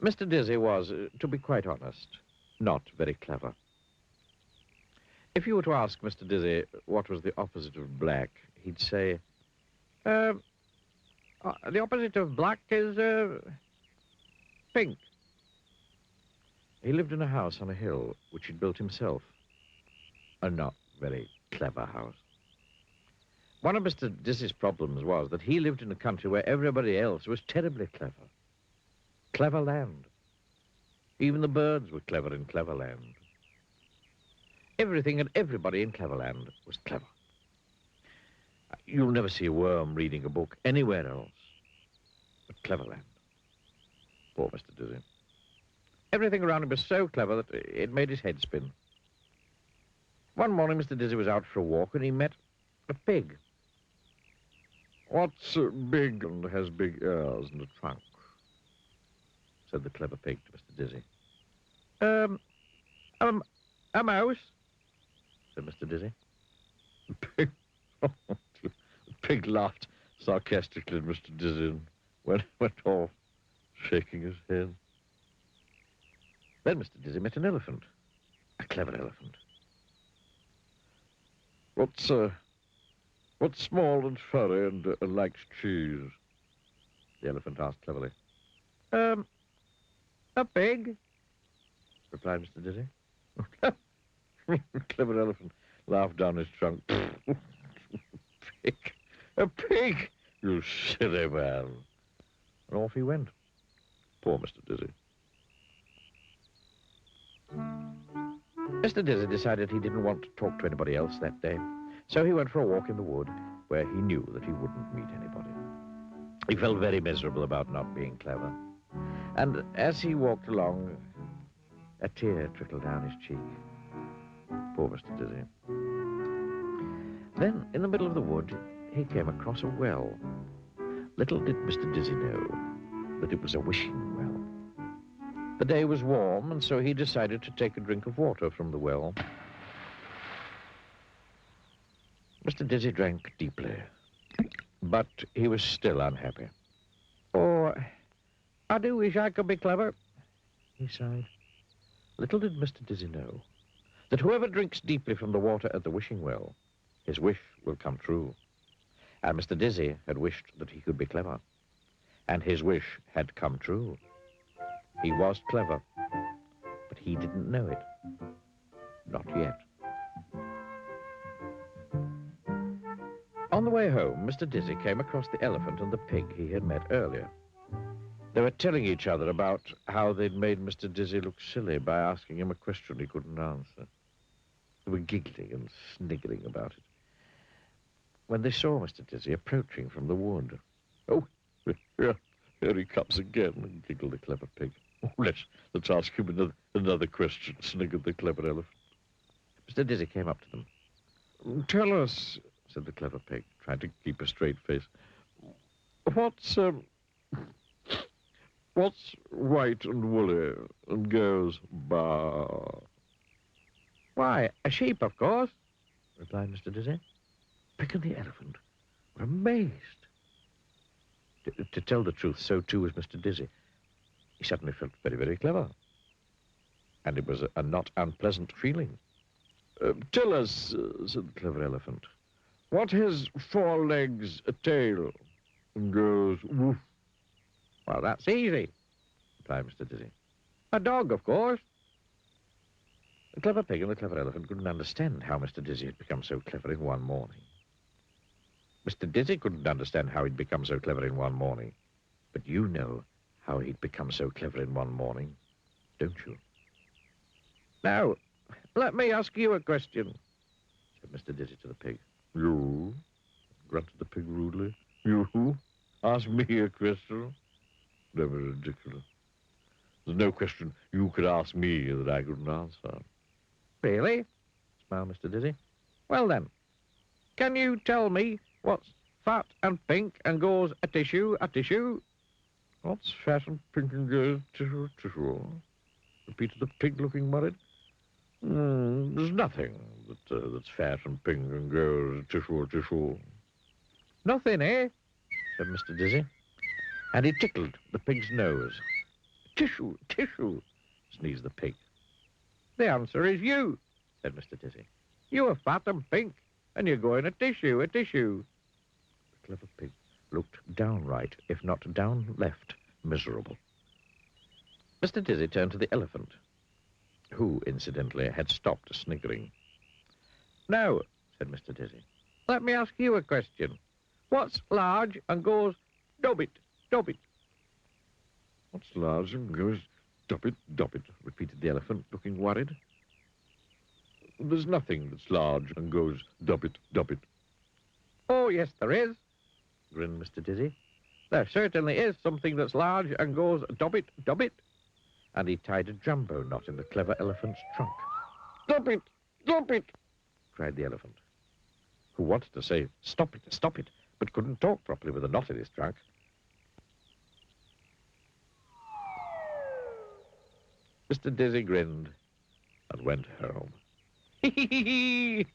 Mr. Dizzy was, to be quite honest, not very clever. If you were to ask Mr. Dizzy what was the opposite of black, he'd say, the opposite of black is, pink. He lived in a house on a hill, which he'd built himself. A not very clever house. One of Mr. Dizzy's problems was that he lived in a country where everybody else was terribly clever. Clever land. Even the birds were clever in clever land. Everything and everybody in Cleverland was clever. You'll never see a worm reading a book anywhere else but Cleverland. Poor Mr. Dizzy. Everything around him was so clever that it made his head spin. One morning, Mr. Dizzy was out for a walk and he met a pig. "What's big and has big ears and a trunk?" said the clever pig to Mr. Dizzy. A mouse," said Mr. Dizzy. The pig laughed sarcastically at Mr. Dizzy and went off, shaking his head. Then Mr. Dizzy met an elephant, a clever elephant. What's small and furry and likes cheese?" the elephant asked cleverly. A pig," replied Mr. Dizzy. The clever elephant laughed down his trunk. Pig? A pig? You silly man. And off he went. Poor Mr. Dizzy. Mr. Dizzy decided he didn't want to talk to anybody else that day, so he went for a walk in the wood where he knew that he wouldn't meet anybody. He felt very miserable about not being clever. And as he walked along, a tear trickled down his cheek. Poor Mr. Dizzy. Then, in the middle of the wood, he came across a well. Little did Mr. Dizzy know that it was a wishing well. The day was warm, and so he decided to take a drink of water from the well. Mr. Dizzy drank deeply, but he was still unhappy. "Oh, I do wish I could be clever," he sighed. Little did Mr. Dizzy know that whoever drinks deeply from the water at the wishing well, his wish will come true. And Mr. Dizzy had wished that he could be clever, and his wish had come true. He was clever, but he didn't know it. Not yet. On the way home, Mr. Dizzy came across the elephant and the pig he had met earlier. They were telling each other about how they'd made Mr. Dizzy look silly by asking him a question he couldn't answer. They were giggling and sniggering about it when they saw Mr. Dizzy approaching from the wood. "Oh, here he comes again," giggled the clever pig. "Oh, let's ask him another question," sniggered the clever elephant. Mr. Dizzy came up to them. "Tell us," said the clever pig, trying to keep a straight face, what's white and woolly and goes baa?" "Why, a sheep, of course," replied Mr. Dizzy. Pig and the elephant were amazed. To tell the truth, so too was Mr. Dizzy. He suddenly felt very, very clever. And it was a not unpleasant feeling. "Tell us," said the clever elephant, "what has 4 legs, a tail, and goes woof?" "Well, that's easy," replied Mr. Dizzy. "A dog, of course." The clever pig and the clever elephant couldn't understand how Mr. Dizzy had become so clever in one morning. Mr. Dizzy couldn't understand how he'd become so clever in one morning. But you know how he'd become so clever in one morning, don't you? "Now, let me ask you a question," said Mr. Dizzy to the pig. "You?" grunted the pig rudely. "You? Ask me a question? Never ridiculous. There's no question you could ask me that I couldn't answer." "Really?" smiled Mr. Dizzy. "Well then, can you tell me what's fat and pink and goes a tissue, a tissue?" "What's fat and pink and goes tissue, tissue?" repeated the pig, looking worried. There's nothing that's fat and pink and goes tissue, tissue." "Nothing, eh?" said Mr. Dizzy. And he tickled the pig's nose. Tissue, tissue, sneezed the pig. The answer is you, said Mr. Dizzy. You are fat and pink, and you're going a tissue, a tissue. The clever pig looked downright, if not down left, miserable. Mr. Dizzy turned to the elephant, who, incidentally, had stopped sniggering. Now, said Mr. Dizzy, let me ask you a question. What's large and goes dobbit, dobbit? What's large and goes dobbit, dobbit, repeated the elephant, looking worried. There's nothing that's large and goes dobbit, dobbit. Oh, yes, there is, grinned Mr. Dizzy. There certainly is something that's large and goes dobbit, dobbit. And he tied a jumbo knot in the clever elephant's trunk. Stop it, cried the elephant, who wanted to say, stop it, but couldn't talk properly with a knot in his trunk. Mr. Dizzy grinned and went home. Hee.